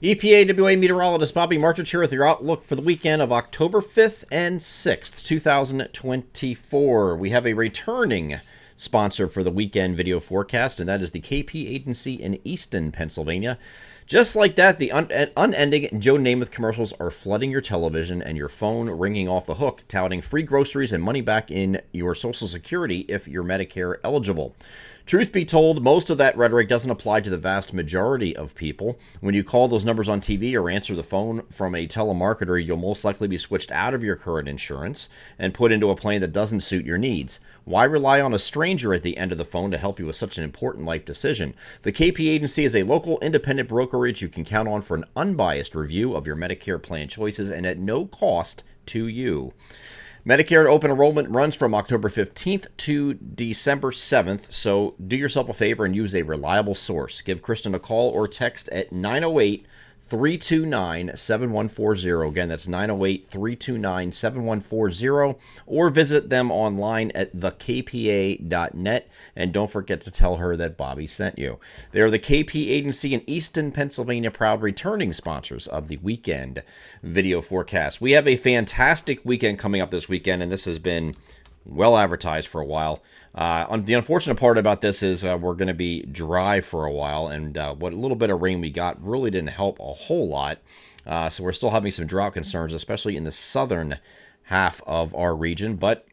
EPAWA meteorologist Bobby Martich here with your outlook for the weekend of October 5th and 6th, 2024. We have a returning sponsor for the weekend video forecast, and that is the KP Agency in Easton, Pennsylvania. Just like that, the unending Joe Namath commercials are flooding your television and your phone ringing off the hook, touting free groceries and money back in your Social Security if you're Medicare eligible. Truth be told, most of that rhetoric doesn't apply to the vast majority of people. When you call those numbers on TV or answer the phone from a telemarketer, you'll most likely be switched out of your current insurance and put into a plan that doesn't suit your needs. Why rely on a stranger at the end of the phone to help you with such an important life decision? The KP Agency is a local independent brokerage you can count on for an unbiased review of your Medicare plan choices and at no cost to you. Medicare open enrollment runs from October 15th to December 7th, so do yourself a favor and use a reliable source. Give Kristen a call or text at 908-329-7140. Again, that's 908-329-7140, or visit them online at thekpa.net, and don't forget to tell her that Bobby sent you. They are the KP Agency in Easton, Pennsylvania, proud returning sponsors of the weekend video forecast. We have a fantastic weekend coming up this weekend, and this has been well advertised for a while. The unfortunate part about this is we're going to be dry for a while, and what little bit of rain we got really didn't help a whole lot. So we're still having some drought concerns, especially in the southern half of our region, but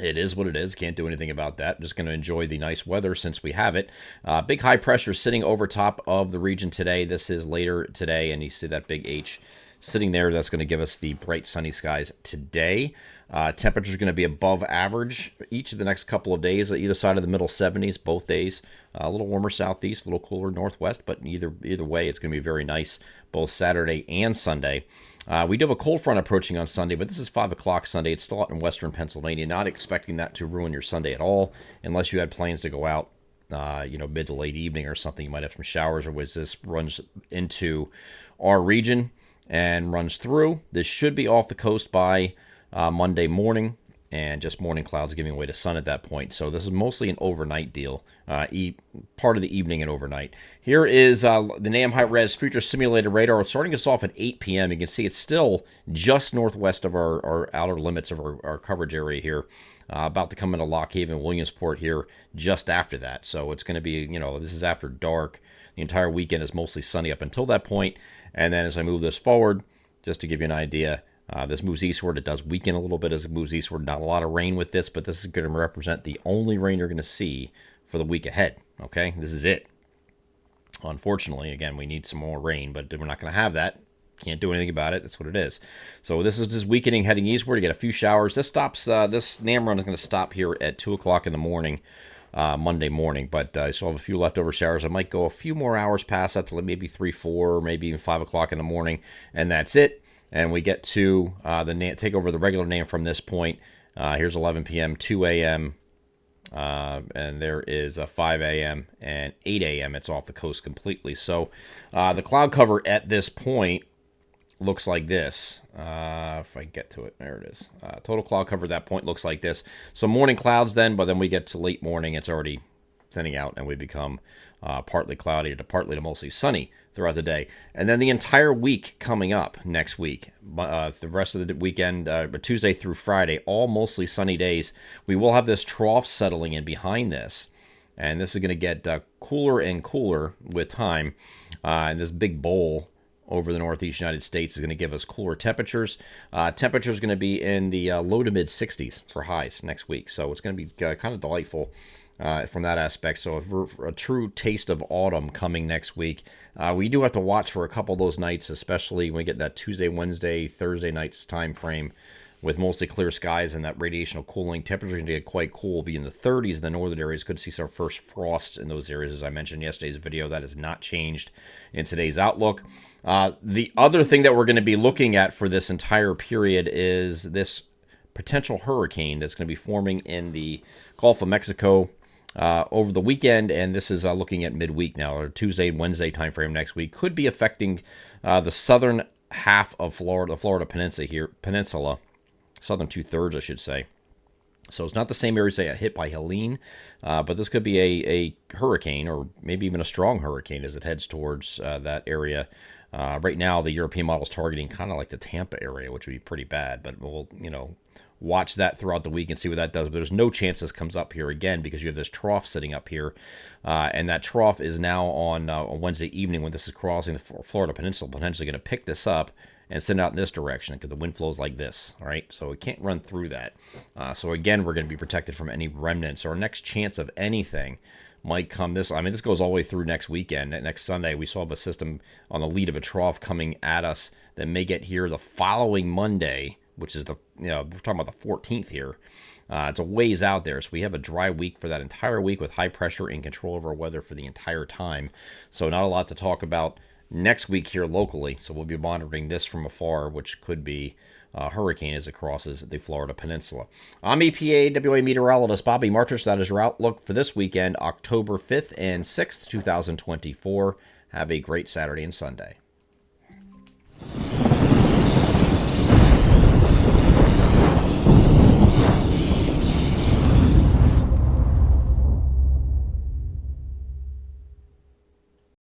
it is what it is. Can't do anything about that. Just going to enjoy the nice weather since we have it. Big high pressure sitting over top of the region today. This is later today, and you see that big H sitting there. That's going to give us the bright sunny skies today. Temperatures are going to be above average each of the next couple of days, either side of the middle 70s, both days. A little warmer southeast, a little cooler northwest, but either way, it's going to be very nice both Saturday and Sunday. We do have a cold front approaching on Sunday, but this is 5 o'clock Sunday. It's still out in western Pennsylvania. Not expecting that to ruin your Sunday at all, unless you had plans to go out, mid to late evening or something. You might have some showers, or as this runs into our region and runs through. This should be off the coast by Monday morning, and just morning clouds giving way to sun at that point. So this is mostly an overnight deal, part of the evening and overnight. Here is the NAM High Res Future Simulated Radar. It's starting us off at 8 p.m. You can see it's still just northwest of our outer limits of our coverage area here. About to come into Lock Haven, Williamsport here just after that. So it's going to be, this is after dark. The entire weekend is mostly sunny up until that point. And then as I move this forward, just to give you an idea, this moves eastward. It does weaken a little bit as it moves eastward. Not a lot of rain with this, but this is going to represent the only rain you're going to see for the week ahead. Okay, this is it. Unfortunately, again, we need some more rain, but we're not going to have that. Can't do anything about it. That's what it is. So this is just weakening, heading eastward. You get a few showers. This stops. This NAM run is going to stop here at 2 o'clock in the morning, Monday morning. But I still have a few leftover showers. I might go a few more hours past that to maybe 3, 4, maybe even 5 o'clock in the morning, and that's it. And we get to take over the regular NAM from this point. Here's 11 p.m., 2 a.m., and there is a 5 a.m. and 8 a.m. It's off the coast completely. So the cloud cover at this point looks like this. If I get to it, there it is. Total cloud cover at that point looks like this. So morning clouds then, but then we get to late morning. It's already thinning out, and we become partly cloudy to partly to mostly sunny throughout the day. And then the entire week coming up next week, the rest of the weekend, Tuesday through Friday, all mostly sunny days. We will have this trough settling in behind this, and this is going to get cooler and cooler with time. And this big bowl over the northeast United States is going to give us cooler temperatures. Temperatures going to be in the low to mid 60s for highs next week, so it's going to be kind of delightful from that aspect. So a true taste of autumn coming next week. We do have to watch for a couple of those nights, especially when we get that Tuesday, Wednesday, Thursday nights time frame with mostly clear skies and that radiational cooling. Temperatures are going to get quite cool, be in the 30s in the northern areas. Could see some first frost in those areas, as I mentioned in yesterday's video. That has not changed in today's outlook. The other thing that we're going to be looking at for this entire period is this potential hurricane that's going to be forming in the Gulf of Mexico over the weekend, and this is looking at midweek now, or Tuesday and Wednesday timeframe next week. Could be affecting the southern half of Florida, the Florida Peninsula here, southern 2/3, I should say. So it's not the same areas that got hit by Helene, but this could be a hurricane or maybe even a strong hurricane as it heads towards that area. Right now, the European model is targeting kind of like the Tampa area, which would be pretty bad. But we'll, watch that throughout the week and see what that does. But there's no chance this comes up here again because you have this trough sitting up here, and that trough is now on Wednesday evening when this is crossing the Florida Peninsula, potentially going to pick this up and send out in this direction because the wind flows like this. All right, so it can't run through that. So again, we're going to be protected from any remnants. Our next chance of anything might come this. I mean, this goes all the way through next weekend. Next Sunday, we still have a system on the lead of a trough coming at us that may get here the following Monday, which is we're talking about the 14th here. It's a ways out there, so we have a dry week for that entire week with high pressure and control over weather for the entire time. So not a lot to talk about next week here locally. So we'll be monitoring this from afar, which could be a hurricane as it crosses the Florida Peninsula. I'm EPA WA meteorologist Bobby Martish. That is your outlook for this weekend, October 5th and 6th, 2024. Have a great Saturday and Sunday.